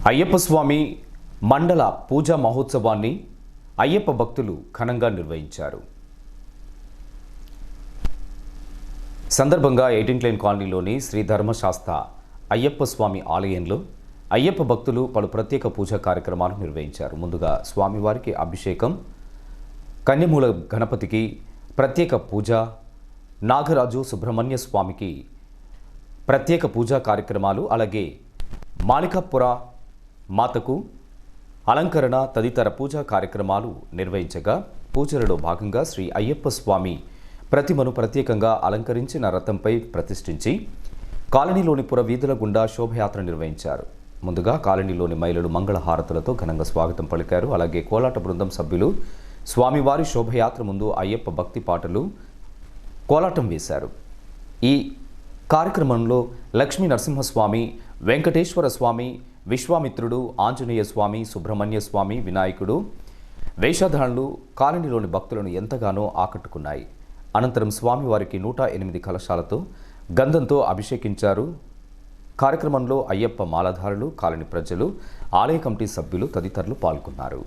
అయ్యప్ప స్వామి మండల పూజా మహోత్సవాన్ని అయ్యప్ప భక్తులు ఘనంగా నిర్వహించారు. సందర్భంగా 18 లైన్ కాలనీలోని శ్రీ ధర్మశాస్త్ర అయ్యప్ప స్వామి ఆలయంలో అయ్యప్ప భక్తులు పలు ప్రత్యేక పూజా కార్యక్రమాలు నిర్వహించారు. ముందుగా స్వామివారికి అభిషేకం, కన్యమూల గణపతికి ప్రత్యేక పూజ, నాగరాజు సుబ్రహ్మణ్య స్వామికి ప్రత్యేక పూజా కార్యక్రమాలు, అలాగే మాణికపుర మాతకు అలంకరణ తదితర పూజా కార్యక్రమాలు నిర్వహించగా, పూజలలో భాగంగా శ్రీ అయ్యప్ప స్వామి ప్రతిమను ప్రత్యేకంగా అలంకరించిన రథంపై ప్రతిష్ఠించి కాలనీలోని పురవీధుల గుండా శోభయాత్ర నిర్వహించారు. ముందుగా కాలనీలోని మహిళలు మంగళహారతులతో ఘనంగా స్వాగతం పలికారు. అలాగే కోలాట బృందం సభ్యులు స్వామివారి శోభయాత్ర ముందు అయ్యప్ప భక్తి పాటలు, కోలాటం వేశారు. ఈ కార్యక్రమంలో లక్ష్మీ నరసింహస్వామి, వెంకటేశ్వర స్వామి, విశ్వామిత్రుడు, ఆంజనేయ స్వామి, సుబ్రహ్మణ్య స్వామి, వినాయకుడు వేషధారణలు కాలనీలోని భక్తులను ఎంతగానో ఆకట్టుకున్నాయి. అనంతరం స్వామివారికి 108 కలశాలతో గంధంతో అభిషేకించారు. కార్యక్రమంలో అయ్యప్ప మాలధారులు, కాలనీ ప్రజలు, ఆలయ కమిటీ సభ్యులు తదితరులు పాల్గొన్నారు.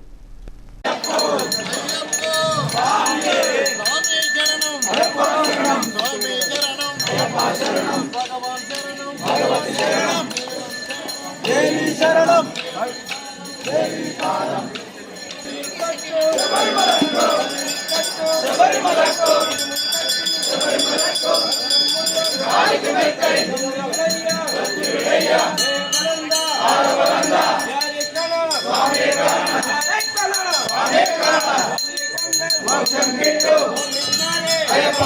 అయ్యప్ప